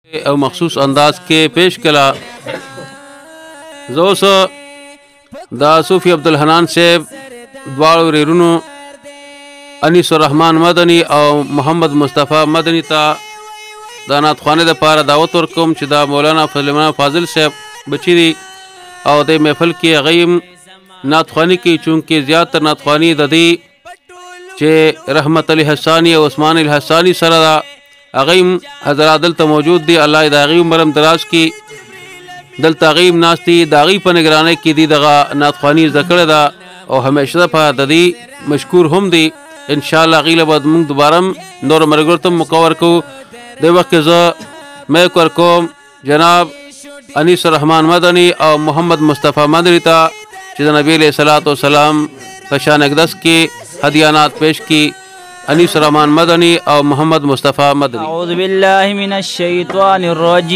او مخصوص انداز کې پیش کلا زوس دا صوفی عبدالحنان صاحب دواړو ریرونو انیس الرحمن مدنی او محمد مصطفی مدنی ته دا نعتخوانۍ دپاره دعوت ورکوم چې دا مولانا سلیمان فاضل صاحب بچي دي او د محفل کې هغوی هم نعتخواني کوي چونکې زیاتره نعتخواني د دې چې رحمت علي حساني او عثمان الحساني سره ده هغوی هم حضرات دلته موجود دي الله یې د هغوی عمر هم دراز کړي دلته هغوی هم ناست دي د هغوی په نګرانۍ کې دي دغه نعتخواني زده کړې ده او همیشه دپاره د دې مشکور هم دي انشاءالله هغوی له به موږ دوباره هم نورو ملګرو ته موقع ورکوو دې وخت کې زه میک ورکوم جناب انیس الرحمن مدنی او محمد مصطفی مدنی ته چې د نبی علیه الصلاۃ والسلام په شان اقدس کې هدیانات پیش کی انیس الرحمن مدنی او محمد مصطفی مدنی. اعوذ باللہ من الشیطان الرجیم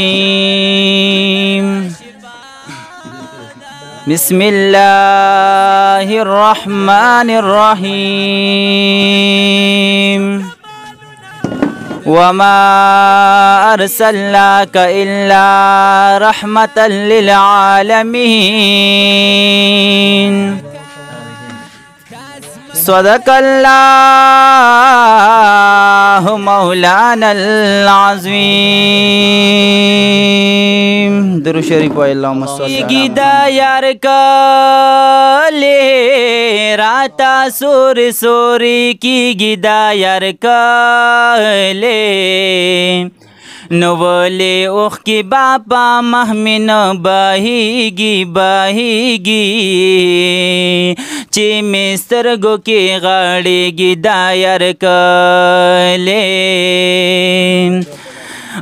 بسم اللہ الرحمن الرحیم وما أرسلناك إلا رحمة للعالمين صدق الله مولانا العظيم درود شریف و اللهم صل علی دا یار کله راتا سور سوری کی گدا یار کله نوولے اوخ کی باپا محمن بہیگی بہیگی چی مسترگو کی غاڑی گی دایر کلے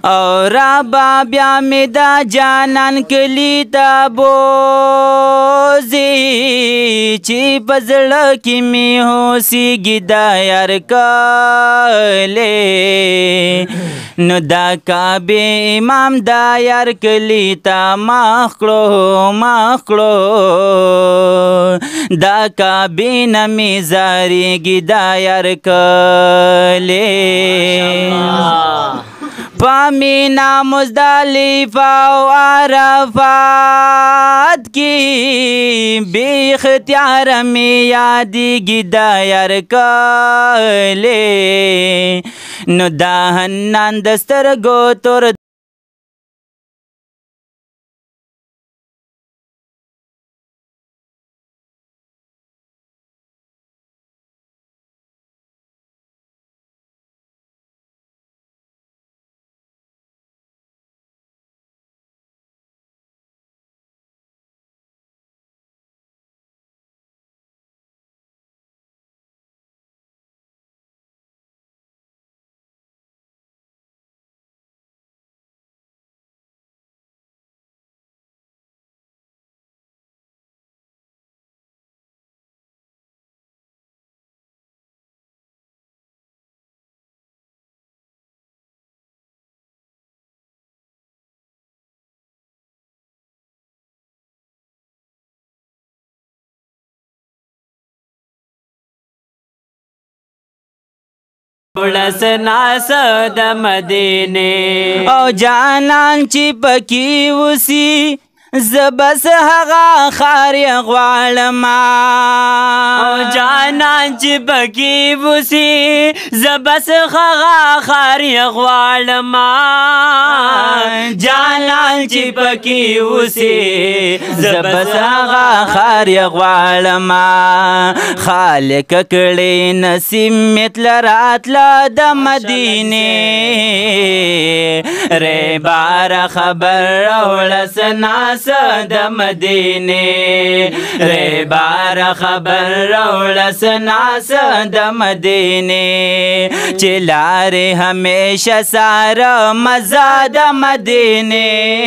اور بابیا میں دا جانان کلی تابوزی چی پزڑ کی می ہو سی گی دایر کلے نو دا کعبه امام دا یار کلی تا مخکړو دا کعبه نمی زاریږي دا یار کلی پامینا مزدلفه او عرفات کی بی اختیار می یادیږي دا یار کلی نو دا حنان دسترګو تور لسناس د مدینه او جانان چې پکې وسی زبس هغه خار غوالما او جانان چې پکې وسی زبس هغه خار غوالما جانان چې پکې وسی زبس هغه خار غوالما خالق کړي نصیب مثل راتلا د مدینه ری بار خبر اولسنا د مدینه ری بار خبر اولسنا د مدینه چې لارې همیشه ساره مزه د مدینه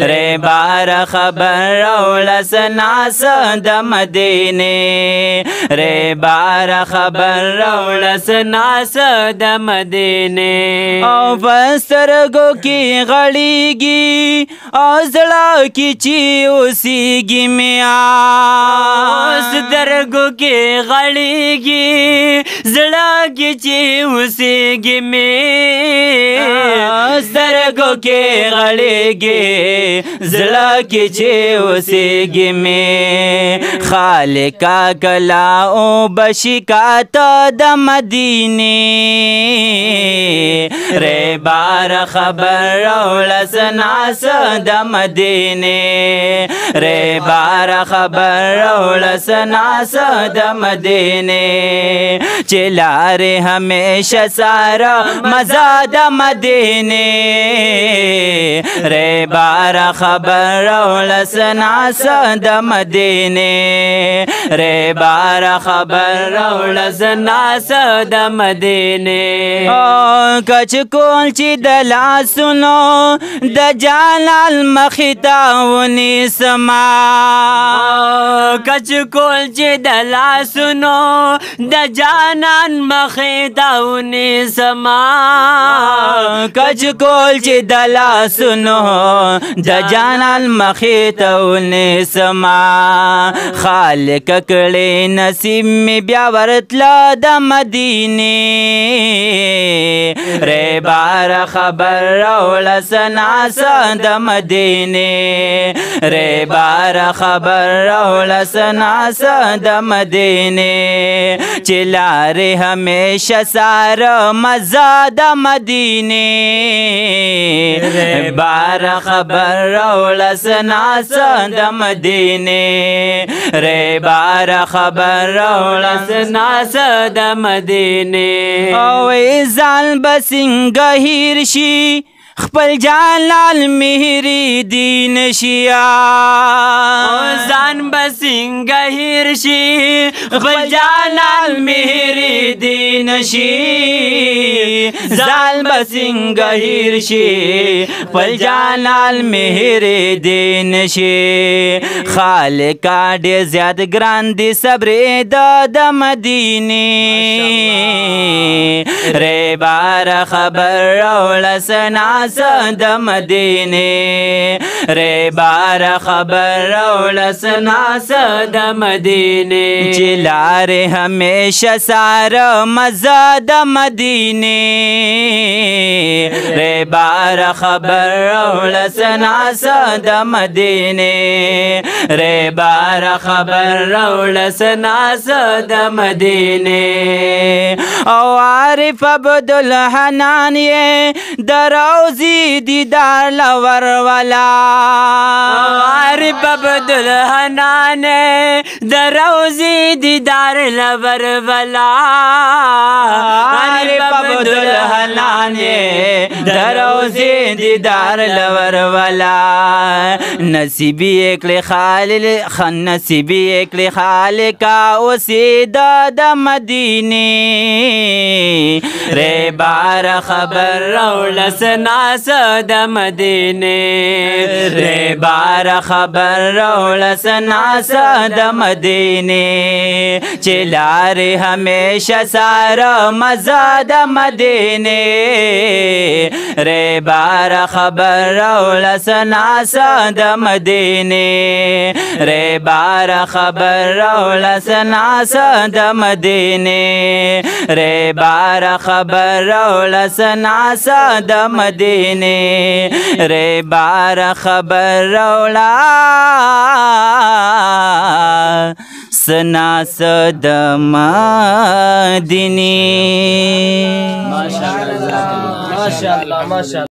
ری بار خبر راوړه سناس د مدینې ری بار خبر راوړه سناس د مدینې او پسترګو کې غړېږي او زړه کې چې اوسېږي میا سترګو کې غړېږي زړه کې چې اوسېږي مې سترګو کې غړېږي زړه کې چې اوسېږي مې خالقا کلا او بشکات د مدینې ری بار خبر راوړه سناس د مدینې ری بار خبر راوړه سناس د مدینې چې لارې همیشه ساره مزه د مدینې ری بار خبر راوړه سناس د مدینې ری بار خبر راوړه سناس د مدینې کچ کول چې د لاسونو د جلال مخې ته ونیسما کچ کول چې د لاسونو د جانان مخې ته ونیسما کچ کول چې د لاسونو د جانان مخې ته ونیسما خالق کړې نصیب مې بیا ورتله د مدینې ری بار خبر راوړه سناس د مدینې ری بار خبر راوړه سناس د مدینې چې لارې همیشه ساره مزه د مدینې ری بار خبر راوړه سناس د مدینې ری بار خبر راوړه سناس د مدینې او ځان به څنګه هیر شي خپل جلال مهری دین شیا ځان به څنګه هیر شي خپل جلال مهری دین شي ځان به څنګه هیر شي خپل جلال مهری دین شي خالقا ډېر زیات ګران دي صبر د مدینې ری بار خبر راوړه سناس د مدینې ری بار خبر راوړه سناس د مدینې چې لارې همیشه ساره مزه د مدینې ری بار خبر راوړه سناس د مدینې ری بار خبر راوړه سناس د مدینې او عارف عبدالحنان یې د روضې دیدار لور والا عارف عبدالحنان د روضې دیدار لور والا عارف عبدالحنان د روضې دیدار لور والا نصیبی اکلی نصیبی اکلی خالقا اوسیده د مدینې ری بار خبر راوړه سناس د مدینې ری بار خبر راوړه سناس د مدینې چې لارې همیشه ساره مزه د مدینې ری بار خبر راوړه سناس د مدینې ری بار خبر راوړه سناس د مدینې ری بار خبر راوړه سناس د مدینې ری بار خبر راوړه سناس د مدینې ماشاءالله ماشاءالله ماشاءالله